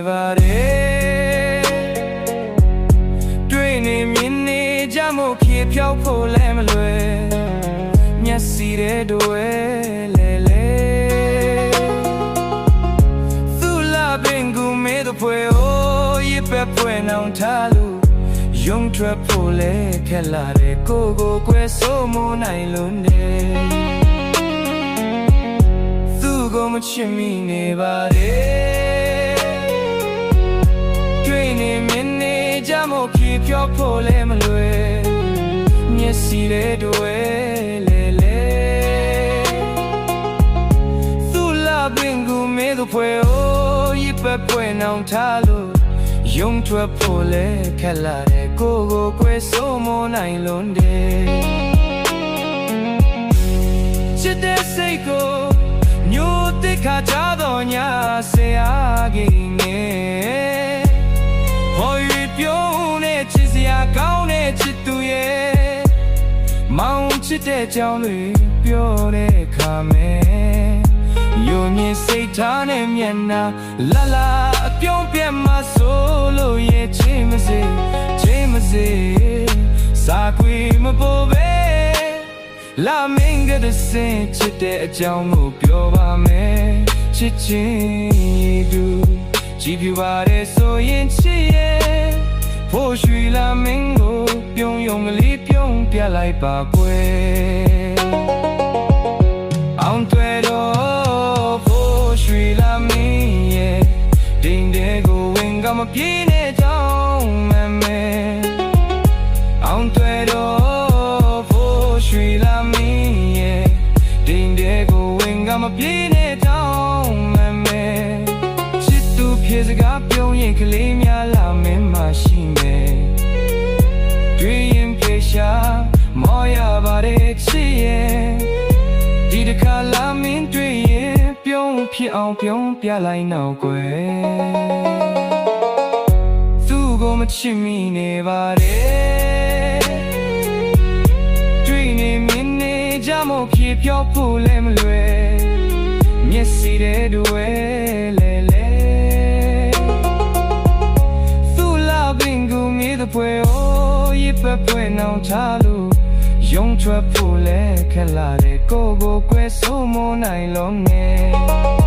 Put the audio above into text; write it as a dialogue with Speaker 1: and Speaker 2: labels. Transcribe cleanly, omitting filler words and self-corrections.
Speaker 1: ပါတယ်တွေ့နေမြင်နေကြမို့ဖြေဖြောက်ဖို့လည်းမလွယ်မျက်စီတဲ့တွေလဲလဲသူလာပင်ကူမေးတဲ့ဖွယ်အိုးရပဲဖွယ်နောင်ထားလို့ယုံထွက်ဖို့လဲခက်လာတဲ့ကိုကိုကွယ်ဆိုးမနိုင်လို့နေသူကိုမချစ်မိနေပါတယ်တွေ့နေမြင်နေကြမို့ဖြေဖြောက်ဖို့လဲမလွယ်မျက်စီတဲ့တွေလဲလဲသူလာပင်ကူမေးတဲ့ဖွယ်အိုးရပဲဖွယ်နောင်ထားလို့ယုံထွက်ဖို့လဲခက်လာတဲ့ကိုကိုကွယ်ဆိုးမနိုင်လို့တဲ့ချစ်တဲ့စိတ်ကိုညိုတိခါကြတော့ညာဆရာကြီးနဲ့ဟောရပြုံးနဲ့ချစ်စရာကောင်းတဲ့ချစ်သူရဲ့မောင်ချစ်တဲ့ကြောင်းတွေပြောတဲ့ခါမဲ့ယုံမြင်စိတ်ထားနဲ့မျက်နှာလာလာအပြုံးပြတ်မှဆိုလို့ရဲ့ချင်းမစေချင်းမစေစာကွေမပေါ်ပဲလာမင်းကတစင်ချစ်တဲ့အကြောင်းကိုပြောပါမယ်ချစ်ချင်းတူကြည်ပြပါတဲ့ဆိုရင်ချစ်ရဲ့ဖို့ရွှေလာမင်းကိုပြုံးယုံကလေးပြုံးပြလိုက်ပါကွယ်အောင်တွေ့တော့ဖို့ရွှေလာမင်းရဲ့ဒိန်တဲ့ကိုဝင်ကမပြေးနဲ့တောင်းမမဲအောင်တွေ့တော့ဖို့ရွှေလာမင်းရဲ့ဒိန်တဲ့ကိုဝင်ကမပြေးနဲ့တောင်းမမဲချစ်သူပြေစကားပြုံးရင်ကလေးများလာမင်းမရှိမယ်တွေ့ရင်ပြေရှာမောရပါတယ်ချစ်ရဲ့ဒီတခါလာမင်းတွေ့ရင်ပြုံးဖြစ်အောင်ပြုံးပြလိုက်နောက်ကွယ်သူ့ကိုမချစ်မိနေပါတယ်တွေ့နေမြင်နေကြမို့ဖြေဖြောက်ဖို့လည်းမလွယ်မျက်စီတဲ့တွေလဲလဲသူ့လာပင်ကူမြေတဲ့ဖွယ်အိုးရပဲဖွယ်နောင်ထားလို့ယုံထွက်ဖို့လဲခက်လာတဲ့ကိုကိုကွယ်ဆိုးမနိုင်လုံးနဲ့